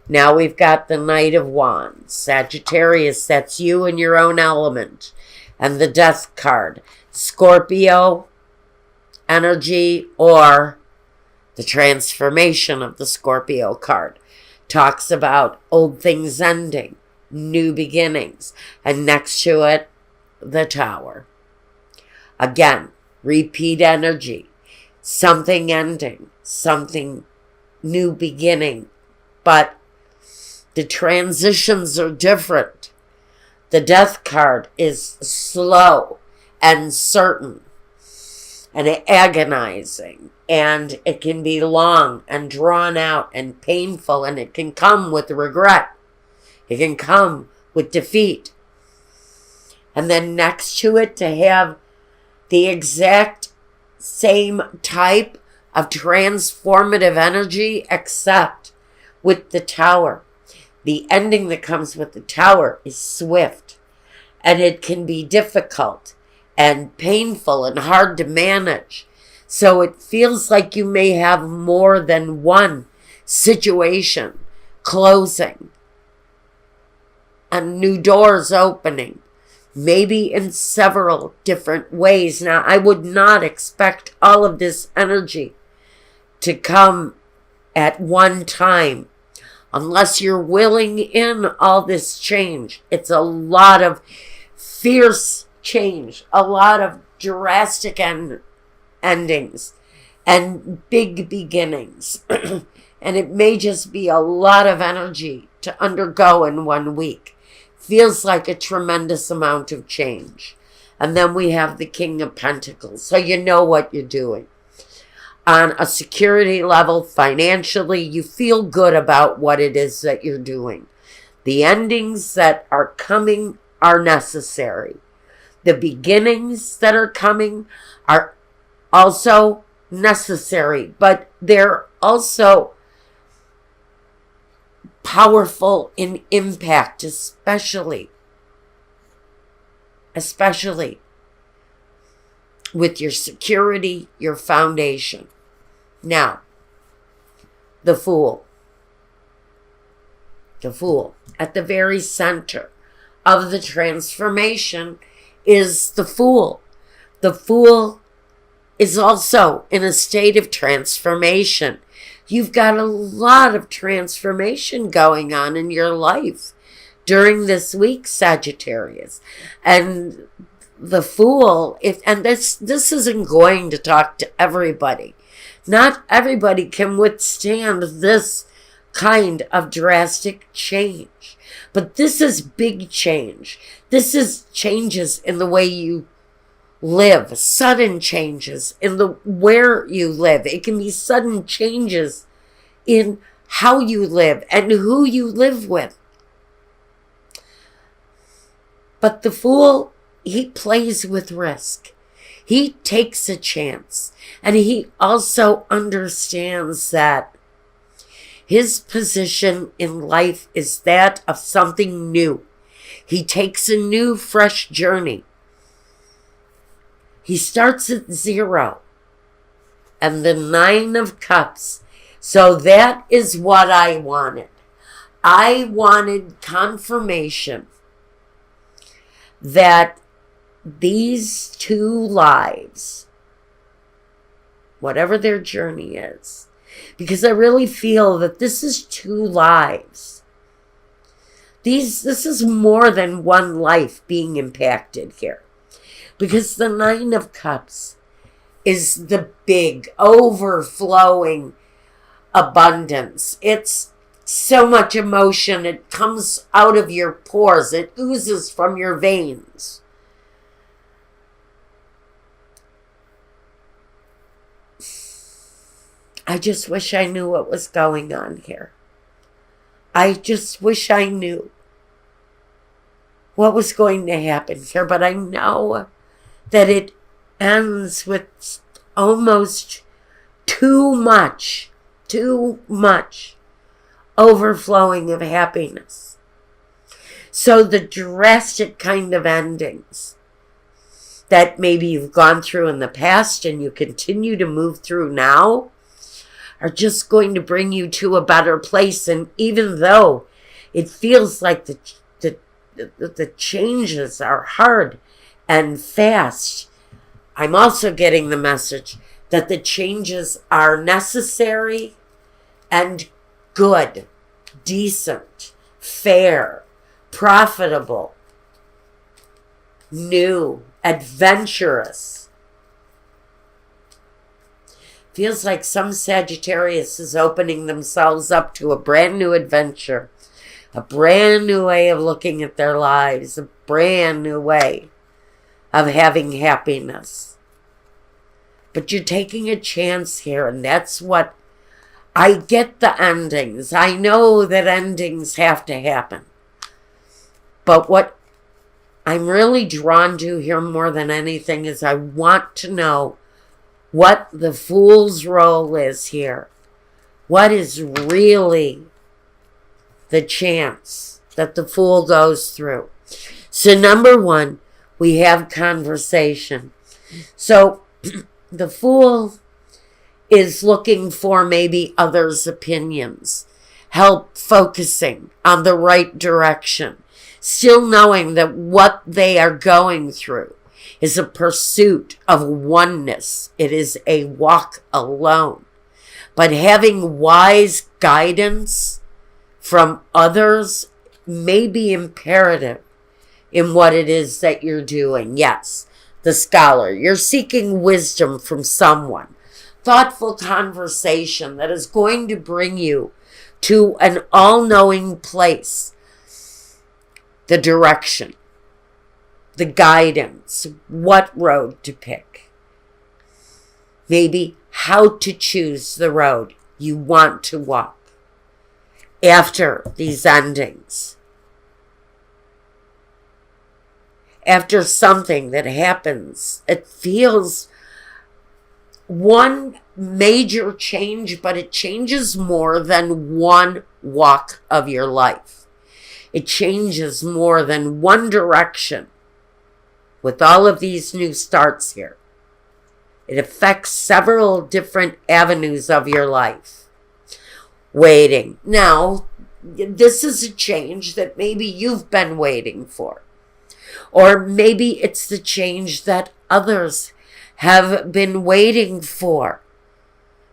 Now we've got the Knight of Wands. Sagittarius, that's you in your own element. And the Death card. Scorpio energy, or the transformation of the Scorpio card. Talks about old things ending, new beginnings. And next to it, the Tower. Again, repeat energy. Something ending, something new beginning. But the transitions are different. The Death card is slow and certain and agonizing, and it can be long and drawn out and painful, and it can come with regret. It can come with defeat. And then next to it, to have the exact same type of transformative energy, except with the Tower. The ending that comes with the Tower is swift, and it can be difficult and painful and hard to manage. So it feels like you may have more than one situation closing and new doors opening, maybe in several different ways. Now, I would not expect all of this energy to come at one time unless you're willing in all this change. It's a lot of fierce change, a lot of drastic endings and big beginnings. And it may just be a lot of energy to undergo in 1 week. Feels like a tremendous amount of change. And then we have the King of Pentacles. So you know what you're doing. On a security level, financially, you feel good about what it is that you're doing. The endings that are coming are necessary. The beginnings that are coming are also necessary, but they're also powerful in impact, especially with your security, your foundation. Now, the Fool. The Fool. At the very center of the transformation is the Fool. The Fool is also in a state of transformation. You've got a lot of transformation going on in your life during this week, Sagittarius. And the Fool, this isn't going to talk to everybody. Not everybody can withstand this kind of drastic change. But this is big change. This is changes in the way you live, sudden changes in the where you live. It can be sudden changes in how you live and who you live with. But the Fool, he plays with risk. He takes a chance. And he also understands that his position in life is that of something new. He takes a new, fresh journey. He starts at 0. And the 9 of Cups. So that is what I wanted. I wanted confirmation that these two lives, whatever their journey is, because I really feel that this is 2 lives. This is more than one life being impacted here. Because the 9 of Cups is the big, overflowing abundance. It's so much emotion. It comes out of your pores. It oozes from your veins. I just wish I knew what was going on here. I just wish I knew what was going to happen here. But I know that it ends with almost too much overflowing of happiness. So the drastic kind of endings that maybe you've gone through in the past and you continue to move through now are just going to bring you to a better place. And even though it feels like the changes are hard and fast, I'm also getting the message that the changes are necessary and good, decent, fair, profitable, new, adventurous. Feels like some Sagittarius is opening themselves up to a brand new adventure, a brand new way of looking at their lives, a brand new way of having happiness. But you're taking a chance here, and that's what I get. The endings. I know that endings have to happen. But what I'm really drawn to here more than anything is I want to know what the Fool's role is here. What is really the chance that the Fool goes through? So number one, we have conversation. So the Fool is looking for maybe others' opinions, help focusing on the right direction, still knowing that what they are going through is a pursuit of oneness. It is a walk alone. But having wise guidance from others may be imperative in what it is that you're doing. Yes, the Scholar. You're seeking wisdom from someone. Thoughtful conversation that is going to bring you to an all-knowing place. The direction. The guidance, what road to pick. Maybe how to choose the road you want to walk after these endings. After something that happens, it feels one major change, but it changes more than one walk of your life. It changes more than one direction. With all of these new starts here, it affects several different avenues of your life. Waiting. Now, this is a change that maybe you've been waiting for. Or maybe it's the change that others have been waiting for.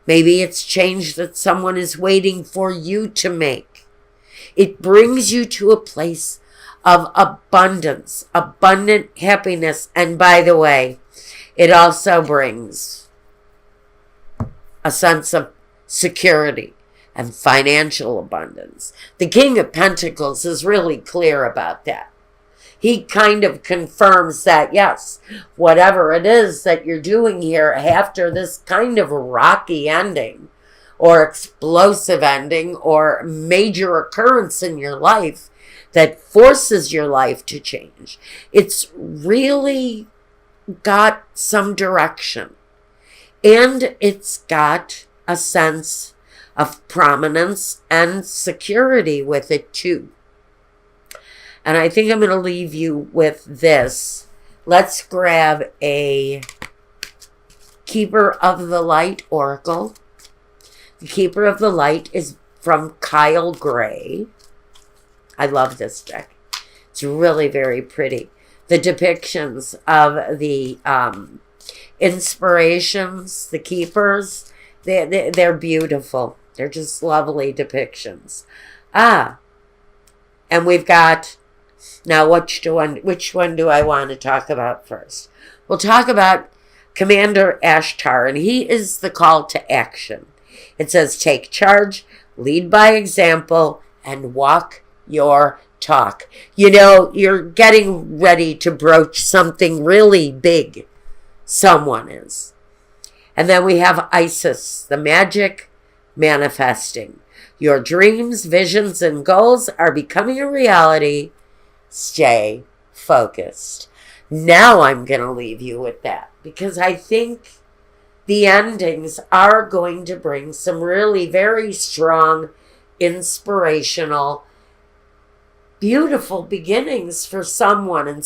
Maybe it's change that someone is waiting for you to make. It brings you to a place of abundance, abundant happiness. And by the way, it also brings a sense of security and financial abundance. The King of Pentacles is really clear about that. He kind of confirms that, yes, whatever it is that you're doing here after this kind of rocky ending or explosive ending or major occurrence in your life that forces your life to change, it's really got some direction. And it's got a sense of prominence and security with it too. And I think I'm going to leave you with this. Let's grab a Keeper of the Light Oracle. The Keeper of the Light is from Kyle Gray. I love this deck. It's really very pretty. The depictions of the inspirations, the keepers, they're beautiful. They're just lovely depictions. And we've got, now which one do I want to talk about first? We'll talk about Commander Ashtar, and he is the call to action. It says, take charge, lead by example, and walk your talk. You know, you're getting ready to broach something really big. Someone is. And then we have Isis, the magic manifesting. Your dreams, visions, and goals are becoming a reality. Stay focused. Now I'm going to leave you with that because I think the endings are going to bring some really very strong, inspirational, beautiful beginnings for someone. And